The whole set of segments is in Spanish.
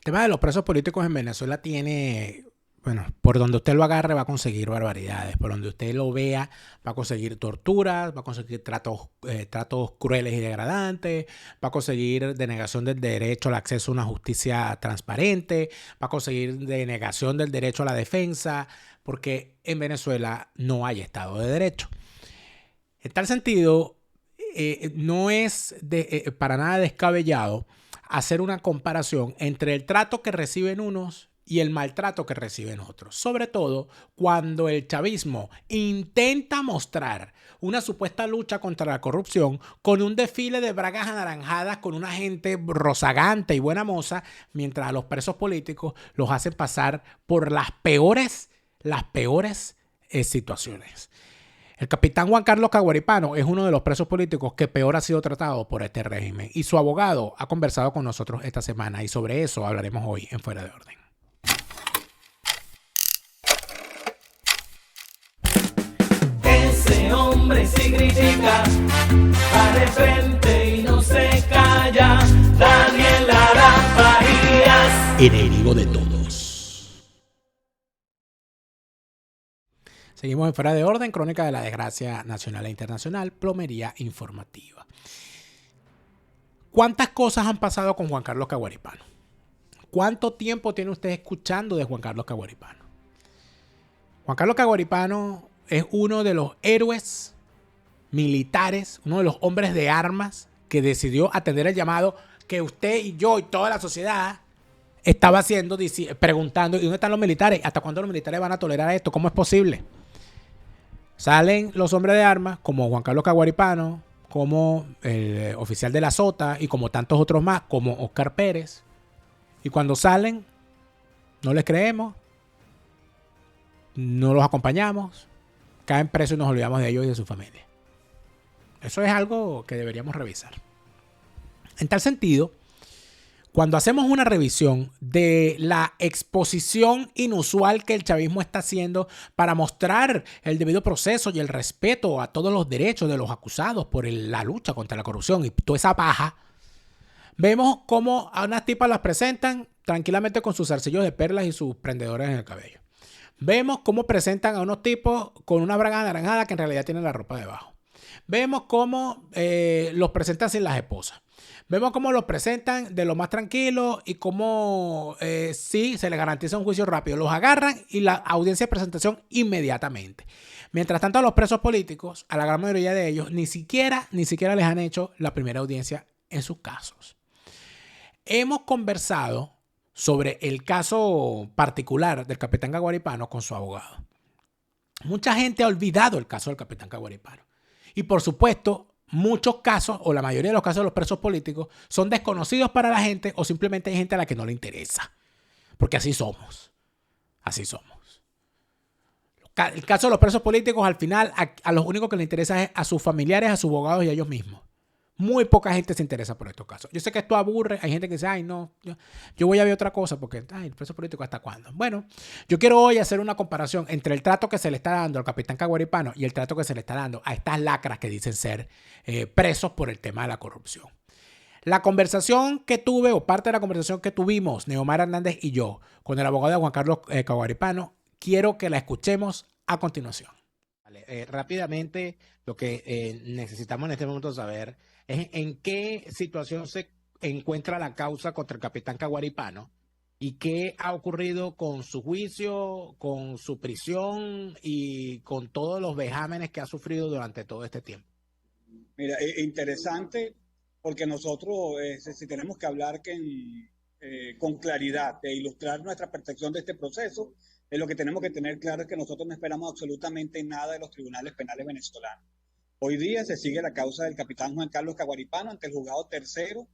tema de los presos políticos en Venezuela tiene, bueno, por donde usted lo agarre va a conseguir barbaridades, por donde usted lo vea va a conseguir torturas, va a conseguir tratos crueles y degradantes, va a conseguir denegación del derecho al acceso a una justicia transparente, va a conseguir denegación del derecho a la defensa, porque en Venezuela no hay Estado de Derecho. En tal sentido, no es para nada descabellado hacer una comparación entre el trato que reciben unos y el maltrato que reciben otros. Sobre todo cuando el chavismo intenta mostrar una supuesta lucha contra la corrupción con un desfile de bragas anaranjadas con una gente rozagante y buena moza, mientras a los presos políticos los hacen pasar por las peores situaciones. El capitán Juan Carlos Caguaripano es uno de los presos políticos que peor ha sido tratado por este régimen y su abogado ha conversado con nosotros esta semana y sobre eso hablaremos hoy en Fuera de Orden. Ese hombre sí critica, va de frente y no se calla. Daniel Lara Farías, Enemigo de todos. Seguimos en Fuera de Orden, crónica de la desgracia nacional e internacional, plomería informativa. ¿Cuántas cosas han pasado con Juan Carlos Caguaripano? ¿Cuánto tiempo tiene usted escuchando de Juan Carlos Caguaripano? Juan Carlos Caguaripano es uno de los héroes militares, uno de los hombres de armas que decidió atender el llamado que usted y yo y toda la sociedad estaba haciendo, preguntando, ¿y dónde están los militares? ¿Hasta cuándo los militares van a tolerar esto? ¿Cómo es posible? Salen los hombres de armas como Juan Carlos Caguaripano, como el oficial de la SOTA y como tantos otros más, como Oscar Pérez. Y cuando salen, no les creemos, no los acompañamos, caen presos y nos olvidamos de ellos y de su familia. Eso es algo que deberíamos revisar. En tal sentido, cuando hacemos una revisión de la exposición inusual que el chavismo está haciendo para mostrar el debido proceso y el respeto a todos los derechos de los acusados por la lucha contra la corrupción y toda esa paja, vemos cómo a unas tipas las presentan tranquilamente con sus zarcillos de perlas y sus prendedores en el cabello. Vemos cómo presentan a unos tipos con una braga anaranjada que en realidad tienen la ropa debajo. Vemos cómo los presentan sin las esposas. Vemos cómo los presentan de lo más tranquilo y cómo sí se les garantiza un juicio rápido. Los agarran y la audiencia de presentación inmediatamente. Mientras tanto a los presos políticos, a la gran mayoría de ellos, ni siquiera les han hecho la primera audiencia en sus casos. Hemos conversado sobre el caso particular del capitán Caguaripano con su abogado. Mucha gente ha olvidado el caso del capitán Caguaripano. Y por supuesto, muchos casos, o la mayoría de los casos de los presos políticos, son desconocidos para la gente o simplemente hay gente a la que no le interesa. Porque así somos. Así somos. El caso de los presos políticos, al final, a los únicos que les interesa es a sus familiares, a sus abogados y a ellos mismos. Muy poca gente se interesa por estos casos. Yo sé que esto aburre. Hay gente que dice, ay, no, yo voy a ver otra cosa porque, ay, el preso político, ¿hasta cuándo? Bueno, yo quiero hoy hacer una comparación entre el trato que se le está dando al capitán Caguaripano y el trato que se le está dando a estas lacras que dicen ser presos por el tema de la corrupción. La conversación que tuve, o parte de la conversación que tuvimos, Neomar Hernández y yo, con el abogado de Juan Carlos Caguaripano, quiero que la escuchemos a continuación. Vale, rápidamente, lo que necesitamos en este momento saber es en qué situación se encuentra la causa contra el capitán Caguaripano y qué ha ocurrido con su juicio, con su prisión y con todos los vejámenes que ha sufrido durante todo este tiempo. Mira, interesante porque nosotros si tenemos que hablar con claridad e ilustrar nuestra percepción de este proceso, lo que tenemos que tener claro es que nosotros no esperamos absolutamente nada de los tribunales penales venezolanos. Hoy día se sigue la causa del capitán Juan Carlos Caguaripano ante el juzgado tercero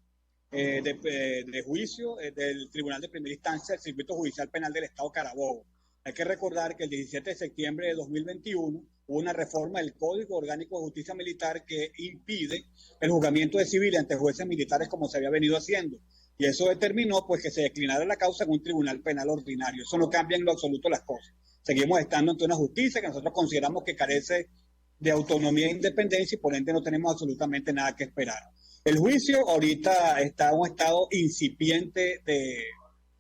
de juicio del Tribunal de Primera Instancia del Circuito Judicial Penal del Estado Carabobo. Hay que recordar que el 17 de septiembre de 2021 hubo una reforma del Código Orgánico de Justicia Militar que impide el juzgamiento de civiles ante jueces militares como se había venido haciendo. Y eso determinó pues que se declinara la causa en un tribunal penal ordinario. Eso no cambia en lo absoluto las cosas. Seguimos estando ante una justicia que nosotros consideramos que carece de autonomía e independencia y por ende no tenemos absolutamente nada que esperar. El juicio ahorita está en un estado incipiente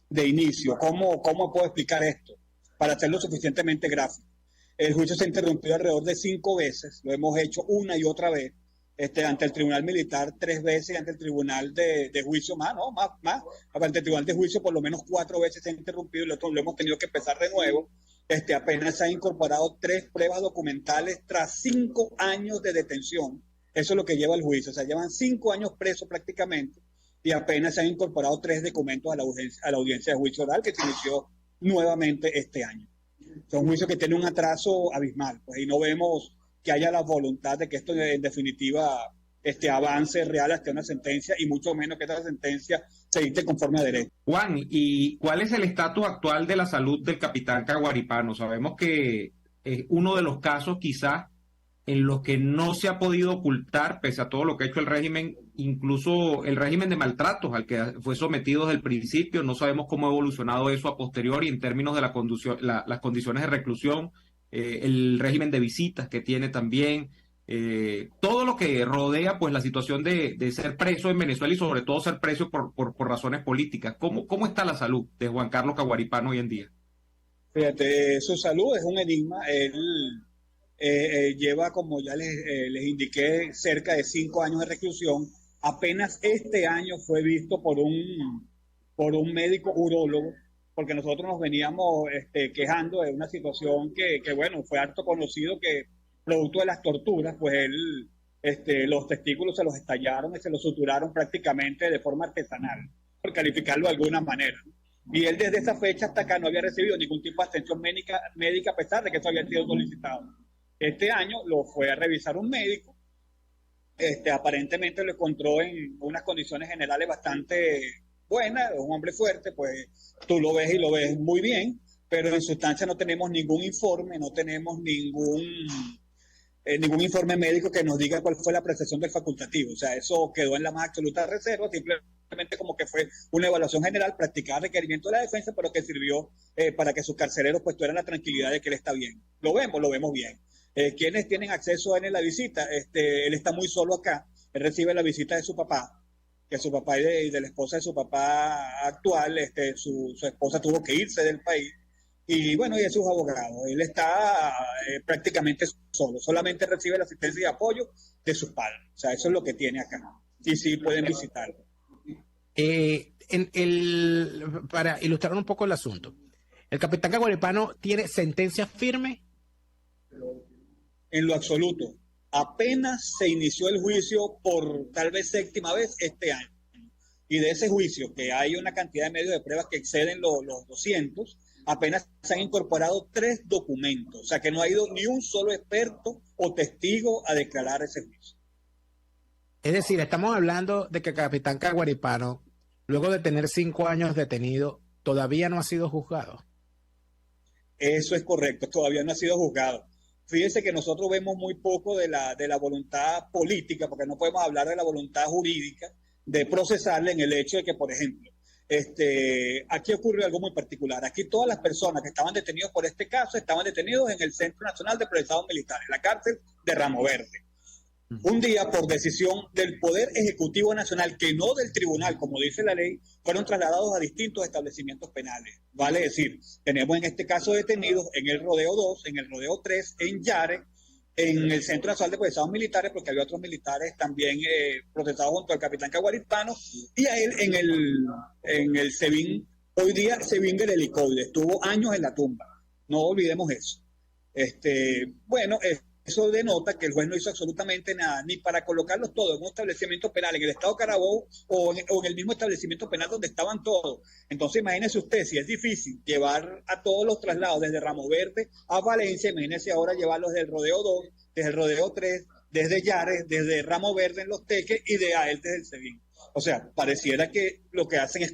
de inicio. ¿Cómo puedo explicar esto? Para hacerlo suficientemente gráfico. El juicio se interrumpió alrededor de 5 veces, lo hemos hecho una y otra vez, ante el Tribunal Militar 3 veces y ante el Tribunal de Juicio más, ante el Tribunal de Juicio por lo menos 4 veces se ha interrumpido y lo hemos tenido que empezar de nuevo. Apenas se han incorporado 3 pruebas documentales tras 5 años de detención. Eso es lo que lleva el juicio, o sea, llevan 5 años presos prácticamente y apenas se han incorporado 3 documentos a la audiencia de juicio oral que se inició nuevamente este año. Es un juicio que tiene un atraso abismal, pues, y no vemos que haya la voluntad de que esto en definitiva avance real hasta una sentencia y mucho menos que esta sentencia se dicte conforme a derecho. Juan, ¿y cuál es el estatus actual de la salud del capitán Caguaripano? Sabemos que es uno de los casos quizás en los que no se ha podido ocultar, pese a todo lo que ha hecho el régimen, incluso el régimen de maltratos al que fue sometido desde el principio. No sabemos cómo ha evolucionado eso a posteriori en términos de las condiciones de reclusión, el régimen de visitas que tiene también, todo lo que rodea pues la situación de ser preso en Venezuela y sobre todo ser preso por razones políticas. ¿Cómo está la salud de Juan Carlos Caguaripano hoy en día? Fíjate, su salud es un enigma. Él lleva, como ya les indiqué, cerca de 5 años de reclusión. Apenas este año fue visto por un médico urólogo, porque nosotros nos veníamos quejando de una situación que bueno, fue harto conocido, que producto de las torturas, pues él, los testículos se los estallaron y se los suturaron prácticamente de forma artesanal, por calificarlo de alguna manera. Y él desde esa fecha hasta acá no había recibido ningún tipo de atención médica a pesar de que eso había sido solicitado. Este año lo fue a revisar un médico, aparentemente lo encontró en unas condiciones generales bastante buenas, es un hombre fuerte, pues tú lo ves y lo ves muy bien, pero en sustancia no tenemos ningún informe, no tenemos ningún informe médico que nos diga cuál fue la apreciación del facultativo. O sea, eso quedó en la más absoluta reserva, simplemente como que fue una evaluación general, practicada a requerimiento de la defensa, pero que sirvió para que sus carceleros pues tuvieran la tranquilidad de que él está bien. Lo vemos bien. ¿Quiénes tienen acceso a él en la visita? Él está muy solo acá, él recibe la visita de su papá, que su papá y de la esposa de su papá actual, su esposa tuvo que irse del país, y bueno, y de sus abogados. Él está prácticamente solo, solamente recibe la asistencia y apoyo de sus padres. O sea, eso es lo que tiene acá. Y sí pueden visitarlo. Para ilustrar un poco el asunto, ¿el capitán Caguaripano tiene sentencia firme? En lo absoluto. Apenas se inició el juicio por tal vez 7ª vez este año. Y de ese juicio, que hay una cantidad de medios de pruebas que exceden los 200, apenas se han incorporado 3 documentos. O sea que no ha ido ni un solo experto o testigo a declarar ese juicio. Es decir, estamos hablando de que el capitán Caguaripano, luego de tener 5 años detenido, todavía no ha sido juzgado. Eso es correcto, todavía no ha sido juzgado. Fíjense que nosotros vemos muy poco de la voluntad política, porque no podemos hablar de la voluntad jurídica de procesarle, en el hecho de que, por ejemplo, aquí ocurrió algo muy particular. Aquí todas las personas que estaban detenidos por este caso estaban detenidos en el Centro Nacional de Procesados Militares, la cárcel de Ramo Verde. Un día, por decisión del Poder Ejecutivo Nacional, que no del tribunal, como dice la ley, fueron trasladados a distintos establecimientos penales. Vale decir, tenemos en este caso detenidos en el Rodeo 2, en el Rodeo 3, en Yare, en el Centro Nacional de Procesados Militares, porque había otros militares también procesados junto al capitán Caguaripano, y a él en el SEBIN, hoy día SEBIN del Helicoide, estuvo años en la tumba. No olvidemos eso. Bueno, eso denota que el juez no hizo absolutamente nada, ni para colocarlos todos en un establecimiento penal, en el estado Carabobo o en el mismo establecimiento penal donde estaban todos. Entonces imagínese usted, si es difícil llevar a todos los traslados desde Ramo Verde a Valencia, imagínese ahora llevarlos del Rodeo 2, desde el Rodeo 3, desde Yares, desde Ramo Verde en Los Teques y de a él desde el SEBIN. O sea, pareciera que lo que hacen es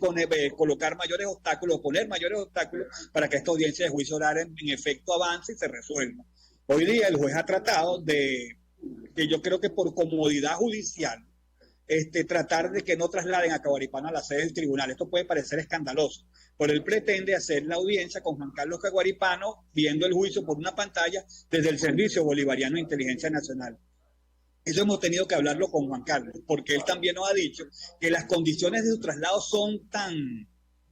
colocar mayores obstáculos, poner mayores obstáculos para que esta audiencia de juicio oral en efecto avance y se resuelva. Hoy día el juez ha tratado que yo creo que por comodidad judicial, tratar de que no trasladen a Caguaripano a la sede del tribunal. Esto puede parecer escandaloso, pero él pretende hacer la audiencia con Juan Carlos Caguaripano viendo el juicio por una pantalla desde el Servicio Bolivariano de Inteligencia Nacional. Eso hemos tenido que hablarlo con Juan Carlos, porque él también nos ha dicho que las condiciones de su traslado son tan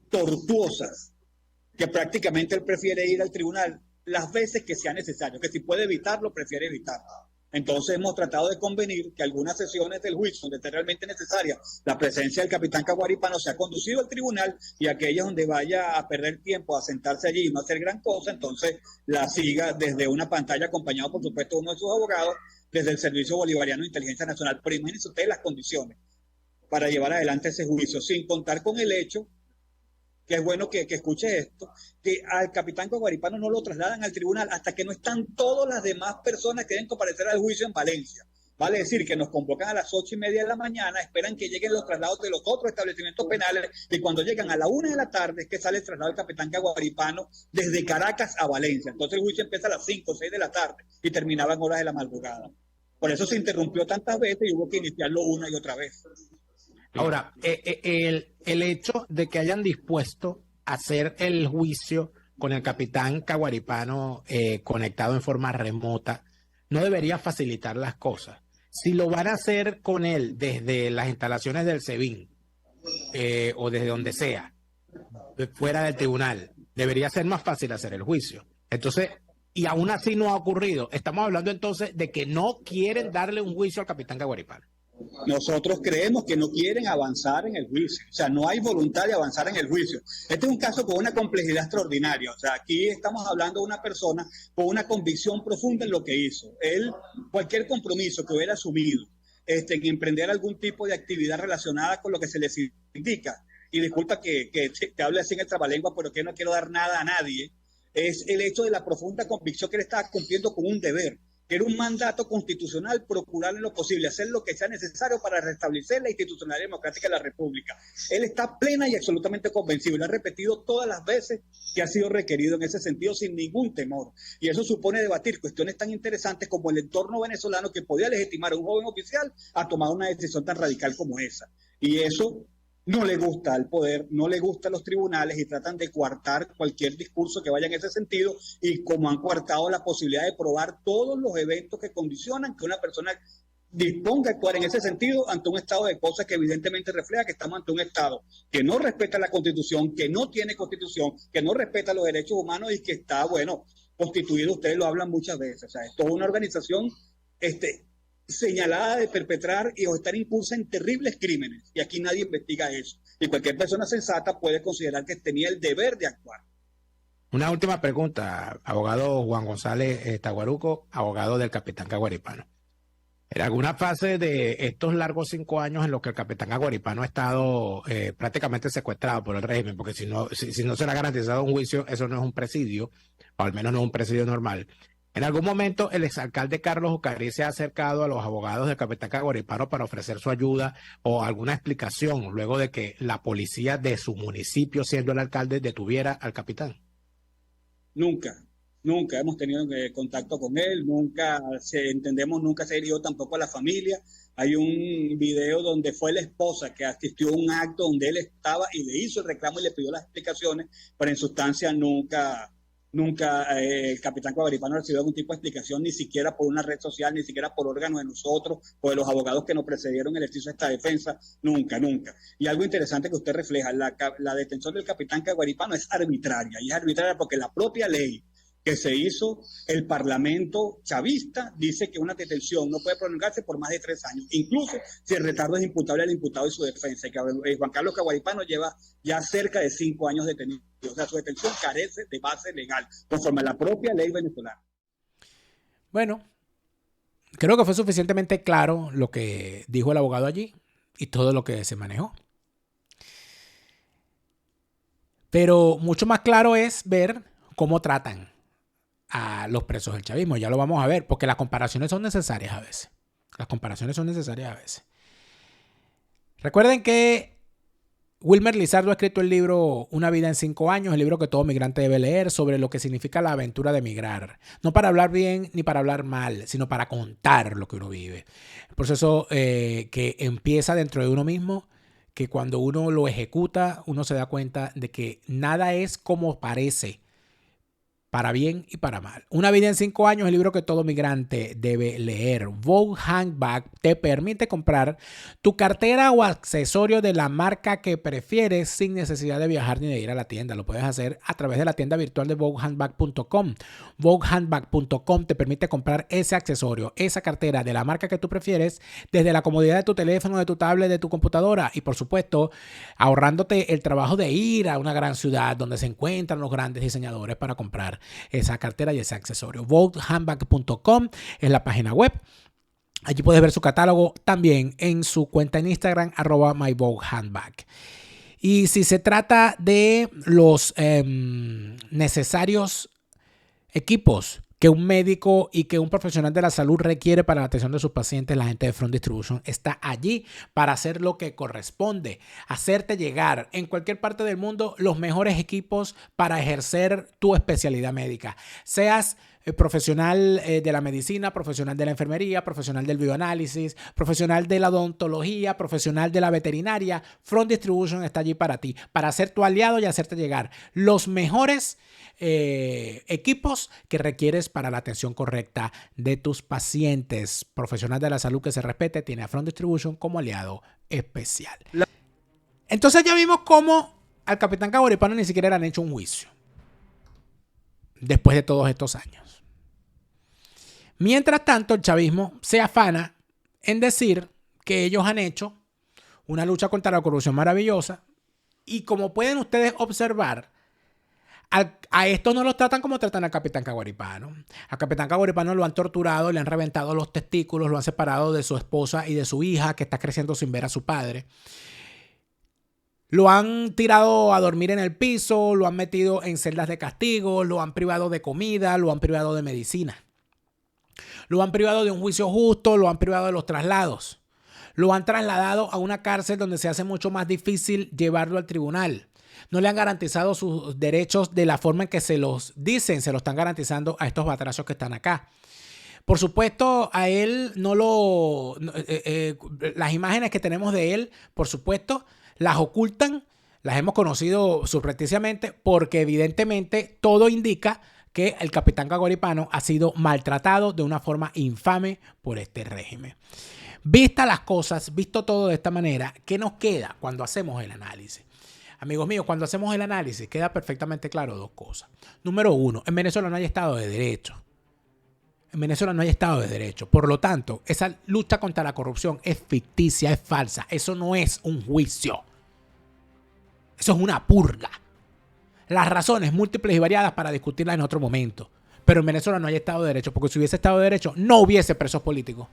tortuosas, que prácticamente él prefiere ir al tribunal las veces que sea necesario, que si puede evitarlo, prefiere evitarlo. Entonces hemos tratado de convenir que algunas sesiones del juicio donde esté realmente necesaria la presencia del capitán Caguaripano sea conducido al tribunal, y aquellas donde vaya a perder tiempo a sentarse allí y no hacer gran cosa, entonces la siga desde una pantalla, acompañado por supuesto de uno de sus abogados, desde el Servicio Bolivariano de Inteligencia Nacional. Pero imagínense ustedes las condiciones para llevar adelante ese juicio, sin contar con el hecho, que es bueno que escuche esto, que al capitán Caguaripano no lo trasladan al tribunal hasta que no están todas las demás personas que deben comparecer al juicio en Valencia. Vale decir que nos convocan a las 8:30 de la mañana, esperan que lleguen los traslados de los otros establecimientos penales, y cuando llegan a la 1 de la tarde es que sale el traslado del capitán Caguaripano desde Caracas a Valencia. Entonces el juicio empieza a las 5 o 6 de la tarde y terminaba en horas de la madrugada. Por eso se interrumpió tantas veces y hubo que iniciarlo una y otra vez. Ahora, el hecho de que hayan dispuesto a hacer el juicio con el capitán Caguaripano conectado en forma remota no debería facilitar las cosas. Si lo van a hacer con él desde las instalaciones del SEBIN o desde donde sea, fuera del tribunal, debería ser más fácil hacer el juicio. Entonces, y aún así no ha ocurrido. Estamos hablando entonces de que no quieren darle un juicio al capitán Caguaripano. Nosotros creemos que no quieren avanzar en el juicio, o sea, no hay voluntad de avanzar en el juicio. Este es un caso con una complejidad extraordinaria, o sea, aquí estamos hablando de una persona con una convicción profunda en lo que hizo. Él, cualquier compromiso que hubiera asumido, en emprender algún tipo de actividad relacionada con lo que se les indica, y disculpa que te hable así en el trabalengua, pero que no quiero dar nada a nadie, es el hecho de la profunda convicción que él estaba cumpliendo con un deber, que era un mandato constitucional, procurar en lo posible, hacer lo que sea necesario para restablecer la institucionalidad democrática de la República. Él está plena y absolutamente convencido, y lo ha repetido todas las veces que ha sido requerido en ese sentido, sin ningún temor. Y eso supone debatir cuestiones tan interesantes como el entorno venezolano, que podía legitimar a un joven oficial a tomar una decisión tan radical como esa. Y eso no le gusta al poder, no le gusta a los tribunales, y tratan de coartar cualquier discurso que vaya en ese sentido, y como han coartado la posibilidad de probar todos los eventos que condicionan que una persona disponga a actuar en ese sentido ante un estado de cosas que evidentemente refleja que estamos ante un estado que no respeta la Constitución, que no tiene Constitución, que no respeta los derechos humanos y que está, bueno, constituido, ustedes lo hablan muchas veces. O sea, esto es una organización señalada de perpetrar o estar impulsa en terribles crímenes, y aquí nadie investiga eso, y cualquier persona sensata puede considerar que tenía el deber de actuar. Una última pregunta, abogado Juan González Taguaruco, abogado del capitán Caguaripano. En alguna fase de estos largos 5 años en los que el capitán Caguaripano ha estado prácticamente secuestrado por el régimen, porque si no se le ha garantizado un juicio, eso no es un presidio, o al menos no es un presidio normal. En algún momento el exalcalde Carlos Ucarí se ha acercado a los abogados del capitán Caguaripano para ofrecer su ayuda o alguna explicación luego de que la policía de su municipio, siendo el alcalde, detuviera al capitán. Nunca hemos tenido contacto con él, nunca se hirió tampoco a la familia. Hay un video donde fue la esposa que asistió a un acto donde él estaba y le hizo el reclamo y le pidió las explicaciones, pero en sustancia nunca el capitán Caguaripano recibió algún tipo de explicación, ni siquiera por una red social, ni siquiera por órganos de nosotros o de los abogados que nos precedieron en el ejercicio de esta defensa, nunca. Y algo interesante que usted refleja, la detención del capitán Caguaripano es arbitraria, y es arbitraria porque la propia ley que se hizo, el Parlamento chavista dice que una detención no puede prolongarse por más de 3 años, incluso si el retardo es imputable al imputado y su defensa, y que Juan Carlos Caguaripano lleva ya cerca de 5 años detenido. O sea, su detención carece de base legal, conforme a la propia ley venezolana. Bueno, creo que fue suficientemente claro lo que dijo el abogado allí y todo lo que se manejó. Pero mucho más claro es ver cómo tratan a los presos del chavismo. Ya lo vamos a ver, porque las comparaciones son necesarias a veces. Recuerden que Wilmer Lizardo ha escrito el libro Una vida en 5 años, el libro que todo migrante debe leer, sobre lo que significa la aventura de emigrar. No para hablar bien ni para hablar mal, sino para contar lo que uno vive. El proceso que empieza dentro de uno mismo, que cuando uno lo ejecuta, uno se da cuenta de que nada es como parece, para bien y para mal. Una vida en 5 años, el libro que todo migrante debe leer. Vogue Handbag te permite comprar tu cartera o accesorio de la marca que prefieres sin necesidad de viajar ni de ir a la tienda. Lo puedes hacer a través de la tienda virtual de VogueHandbag.com. VogueHandbag.com te permite comprar ese accesorio, esa cartera de la marca que tú prefieres desde la comodidad de tu teléfono, de tu tablet, de tu computadora y por supuesto ahorrándote el trabajo de ir a una gran ciudad donde se encuentran los grandes diseñadores para comprar esa cartera y ese accesorio. VogueHandbag.com es la página web. Allí puedes ver su catálogo también en su cuenta en Instagram, @myvoguehandbag. Y si se trata de los necesarios equipos que un médico y que un profesional de la salud requiere para la atención de sus pacientes, la gente de Front Distribution está allí para hacer lo que corresponde, hacerte llegar en cualquier parte del mundo los mejores equipos para ejercer tu especialidad médica. Seas profesional de la medicina, profesional de la enfermería, profesional del bioanálisis, profesional de la odontología, profesional de la veterinaria, Front Distribution está allí para ti, para ser tu aliado y hacerte llegar los mejores equipos que requieres para la atención correcta de tus pacientes. Profesional de la salud que se respete tiene a Front Distribution como aliado especial. Entonces ya vimos cómo al capitán Caguaripano ni siquiera le han hecho un juicio después de todos estos años. Mientras tanto, el chavismo se afana en decir que ellos han hecho una lucha contra la corrupción maravillosa y como pueden ustedes observar, a estos no los tratan como tratan al capitán Caguaripano. Al capitán Caguaripano lo han torturado, le han reventado los testículos, lo han separado de su esposa y de su hija que está creciendo sin ver a su padre. Lo han tirado a dormir en el piso, lo han metido en celdas de castigo, lo han privado de comida, lo han privado de medicina. Lo han privado de un juicio justo, lo han privado de los traslados. Lo han trasladado a una cárcel donde se hace mucho más difícil llevarlo al tribunal. No le han garantizado sus derechos de la forma en que se los dicen, se los están garantizando a estos batrachos que están acá. Por supuesto, a él las imágenes que tenemos de él, por supuesto, las ocultan, las hemos conocido subrepticiamente porque evidentemente todo indica que el capitán Caguaripano ha sido maltratado de una forma infame por este régimen. Vistas las cosas, visto todo de esta manera, ¿qué nos queda cuando hacemos el análisis? Amigos míos, cuando hacemos el análisis queda perfectamente claro dos cosas. Número uno, en Venezuela no hay Estado de Derecho. En Venezuela no hay Estado de Derecho. Por lo tanto, esa lucha contra la corrupción es ficticia, es falsa. Eso no es un juicio. Eso es una purga. Las razones múltiples y variadas para discutirlas en otro momento. Pero en Venezuela no hay Estado de Derecho, porque si hubiese Estado de Derecho, no hubiese presos políticos.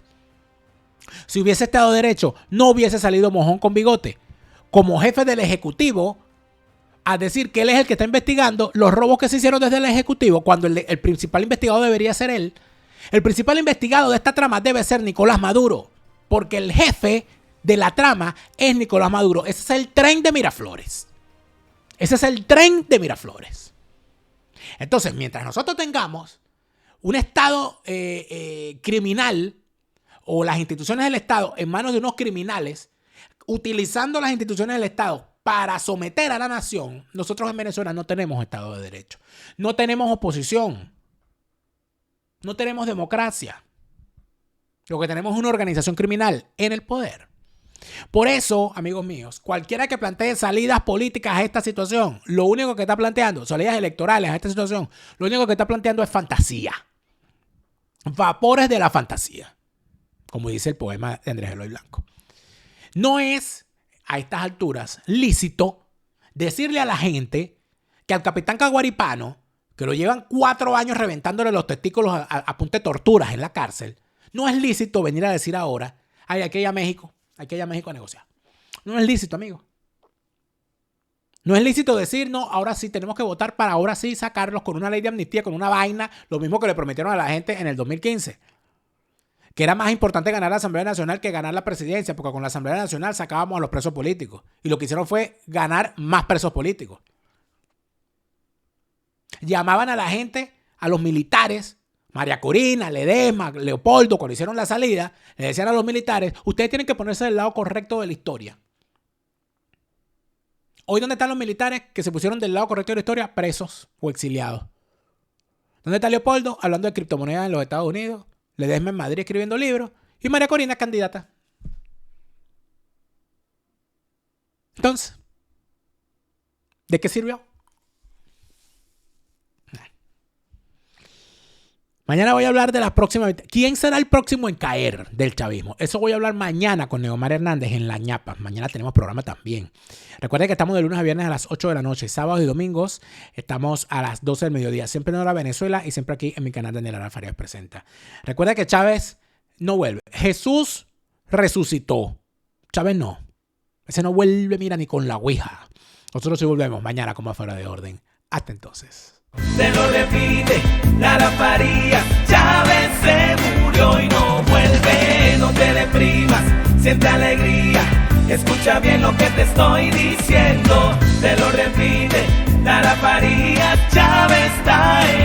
Si hubiese Estado de Derecho, no hubiese salido Mojón con bigote como jefe del Ejecutivo a decir que él es el que está investigando los robos que se hicieron desde el Ejecutivo, cuando el principal investigado debería ser él. El principal investigado de esta trama debe ser Nicolás Maduro, porque el jefe de la trama es Nicolás Maduro. Ese es el tren de Miraflores. Ese es el tren de Miraflores. Entonces, mientras nosotros tengamos un Estado criminal o las instituciones del Estado en manos de unos criminales, utilizando las instituciones del Estado para someter a la nación, nosotros en Venezuela no tenemos Estado de Derecho. No tenemos oposición. No tenemos democracia. Lo que tenemos es una organización criminal en el poder. Por eso, amigos míos, cualquiera que plantee salidas políticas a esta situación, lo único que está planteando, salidas electorales a esta situación, lo único que está planteando es fantasía. Vapores de la fantasía, como dice el poema de Andrés Eloy Blanco. No es, a estas alturas, lícito decirle a la gente que al capitán Caguaripano, que lo llevan 4 años reventándole los testículos a punta de torturas en la cárcel, no es lícito venir a decir ahora, ay, hay que ir a México a negociar. No es lícito, amigo. No es lícito decir, no, ahora sí tenemos que votar para ahora sí sacarlos con una ley de amnistía, con una vaina, lo mismo que le prometieron a la gente en el 2015. Que era más importante ganar la Asamblea Nacional que ganar la presidencia, porque con la Asamblea Nacional sacábamos a los presos políticos. Y lo que hicieron fue ganar más presos políticos. Llamaban a la gente, a los militares, María Corina, Ledesma, Leopoldo, cuando hicieron la salida, le decían a los militares, ustedes tienen que ponerse del lado correcto de la historia. Hoy, ¿dónde están los militares que se pusieron del lado correcto de la historia? Presos o exiliados. ¿Dónde está Leopoldo? Hablando de criptomonedas en los Estados Unidos. Ledesma en Madrid escribiendo libros. Y María Corina candidata. Entonces, ¿de qué sirvió? Mañana voy a hablar de la próxima. ¿Quién será el próximo en caer del chavismo? Eso voy a hablar mañana con Neomar Hernández en La Ñapa. Mañana tenemos programa también. Recuerden que estamos de lunes a viernes a las 8 de la noche. Sábados y domingos estamos a las 12 del mediodía. Siempre en hora Venezuela y siempre aquí en mi canal Daniel Lara Farías Presenta. Recuerda que Chávez no vuelve. Jesús resucitó. Chávez no. Ese no vuelve, mira, ni con la ouija. Nosotros sí volvemos mañana como Fuera de Orden. Hasta entonces. Te lo repite Lara Farías, Chávez se murió y no vuelve. No te deprimas, siente alegría, escucha bien lo que te estoy diciendo. Te lo repite Lara Farías, Chávez está en